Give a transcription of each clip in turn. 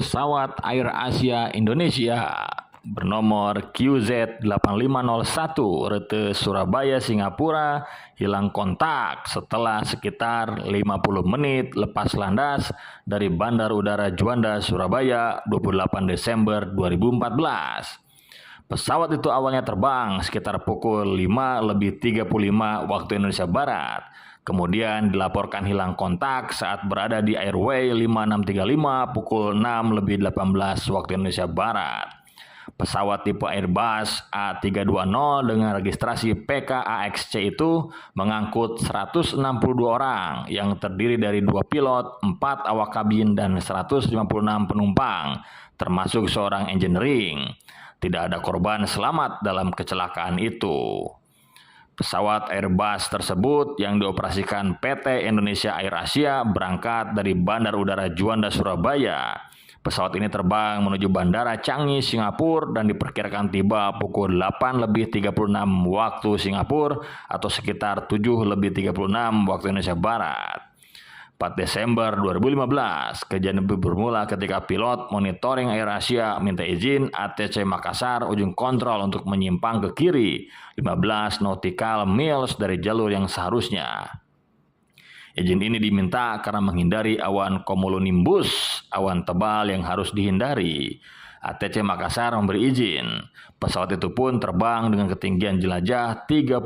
pesawat Air Asia Indonesia bernomor QZ8501 rute Surabaya Singapura hilang kontak setelah sekitar 50 menit lepas landas dari Bandar Udara Juanda Surabaya 28 Desember 2014. Pesawat itu awalnya terbang sekitar pukul 5:35 waktu Indonesia Barat. Kemudian dilaporkan hilang kontak saat berada di Airway 5635 pukul 6:18 waktu Indonesia Barat. Pesawat tipe Airbus A320 dengan registrasi PKAXC itu mengangkut 162 orang yang terdiri dari 2 pilot, 4 awak kabin, dan 156 penumpang, termasuk seorang engineering. Tidak ada korban selamat dalam kecelakaan itu. Pesawat Airbus tersebut yang dioperasikan PT Indonesia Air Asia berangkat dari Bandar Udara Juanda Surabaya. Pesawat ini terbang menuju Bandara Changi, Singapura dan diperkirakan tiba pukul 8:36 waktu Singapura atau sekitar 7:36 waktu Indonesia Barat. 4 Desember 2015, kejadian bermula ketika pilot monitoring Air Asia minta izin ATC Makassar ujung kontrol untuk menyimpang ke kiri 15 nautical miles dari jalur yang seharusnya. Izin ini diminta karena menghindari awan cumulonimbus, awan tebal yang harus dihindari. ATC Makassar memberi izin. Pesawat itu pun terbang dengan ketinggian jelajah 32.000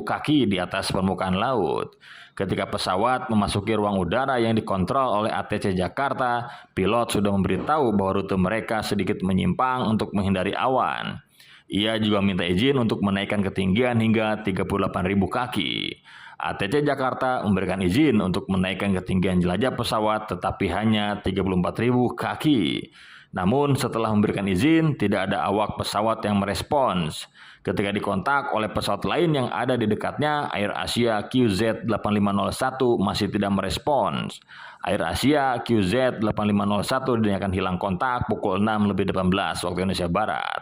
kaki di atas permukaan laut. Ketika pesawat memasuki ruang udara yang dikontrol oleh ATC Jakarta, pilot sudah memberitahu bahwa rute mereka sedikit menyimpang untuk menghindari awan. Ia juga minta izin untuk menaikkan ketinggian hingga 38.000 kaki. ATC Jakarta memberikan izin untuk menaikkan ketinggian jelajah pesawat tetapi hanya 34.000 kaki. Namun setelah memberikan izin, tidak ada awak pesawat yang merespons. Ketika dikontak oleh pesawat lain yang ada di dekatnya, Air Asia QZ8501 masih tidak merespons. Air Asia QZ8501 dinyatakan hilang kontak pukul 6:18 waktu Indonesia Barat.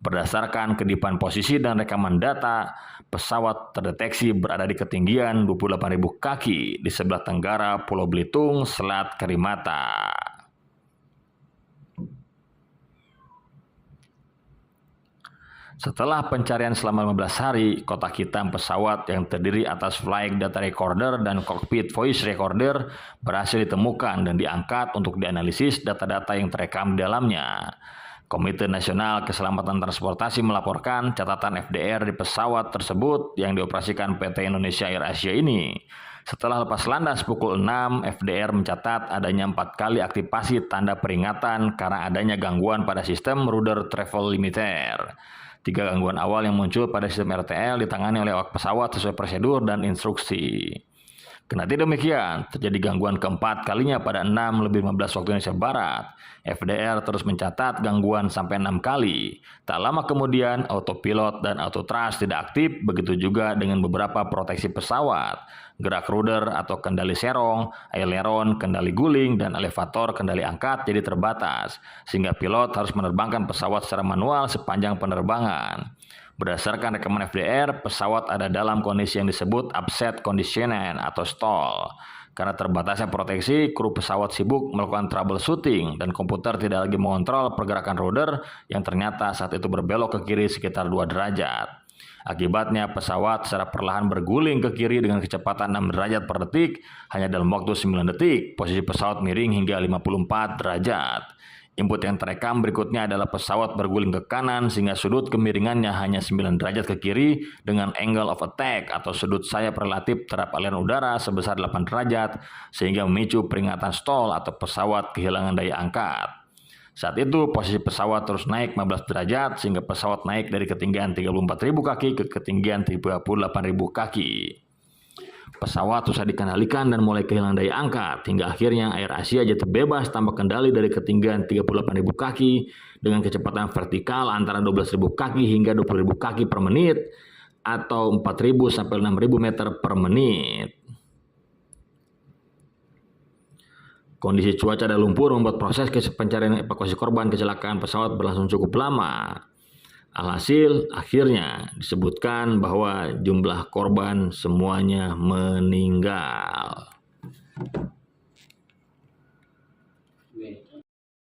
Berdasarkan kedipan posisi dan rekaman data, pesawat terdeteksi berada di ketinggian 28.000 kaki di sebelah tenggara Pulau Belitung, Selat Karimata. Setelah pencarian selama 15 hari, kotak hitam pesawat yang terdiri atas flight data recorder dan cockpit voice recorder berhasil ditemukan dan diangkat untuk dianalisis data-data yang terekam di dalamnya. Komite Nasional Keselamatan Transportasi melaporkan catatan FDR di pesawat tersebut yang dioperasikan PT Indonesia Air Asia ini. Setelah lepas landas pukul 6, FDR mencatat adanya 4 kali aktivasi tanda peringatan karena adanya gangguan pada sistem rudder travel limiter. 3 gangguan awal yang muncul pada sistem RTL ditangani oleh awak pesawat sesuai prosedur dan instruksi. Kendati demikian, terjadi gangguan keempat kalinya pada 6:15 waktu Indonesia Barat. FDR terus mencatat gangguan sampai 6 kali. Tak lama kemudian, autopilot dan autothrust tidak aktif, begitu juga dengan beberapa proteksi pesawat. Gerak rudder atau kendali serong, aileron, kendali guling, dan elevator kendali angkat jadi terbatas, sehingga pilot harus menerbangkan pesawat secara manual sepanjang penerbangan. Berdasarkan rekaman FDR, pesawat ada dalam kondisi yang disebut upset condition atau stall. Karena terbatasnya proteksi, kru pesawat sibuk melakukan troubleshooting dan komputer tidak lagi mengontrol pergerakan rudder yang ternyata saat itu berbelok ke kiri sekitar 2 derajat. Akibatnya pesawat secara perlahan berguling ke kiri dengan kecepatan 6 derajat per detik. Hanya dalam waktu 9 detik, posisi pesawat miring hingga 54 derajat. Input yang terekam berikutnya adalah pesawat berguling ke kanan sehingga sudut kemiringannya hanya 9 derajat ke kiri dengan angle of attack atau sudut sayap relatif terhadap aliran udara sebesar 8 derajat sehingga memicu peringatan stall atau pesawat kehilangan daya angkat. Saat itu posisi pesawat terus naik 15 derajat sehingga pesawat naik dari ketinggian 34.000 kaki ke ketinggian 38.000 kaki. Pesawat susah dikendalikan dan mulai kehilangan daya angkat hingga akhirnya Air Asia jatuh bebas tanpa kendali dari ketinggian 38.000 kaki dengan kecepatan vertikal antara 12.000 kaki hingga 20.000 kaki per menit atau 4.000 sampai 6.000 meter per menit. Kondisi cuaca dan lumpur membuat proses pencarian evakuasi korban kecelakaan pesawat berlangsung cukup lama. Alhasil, akhirnya disebutkan bahwa jumlah korban semuanya meninggal.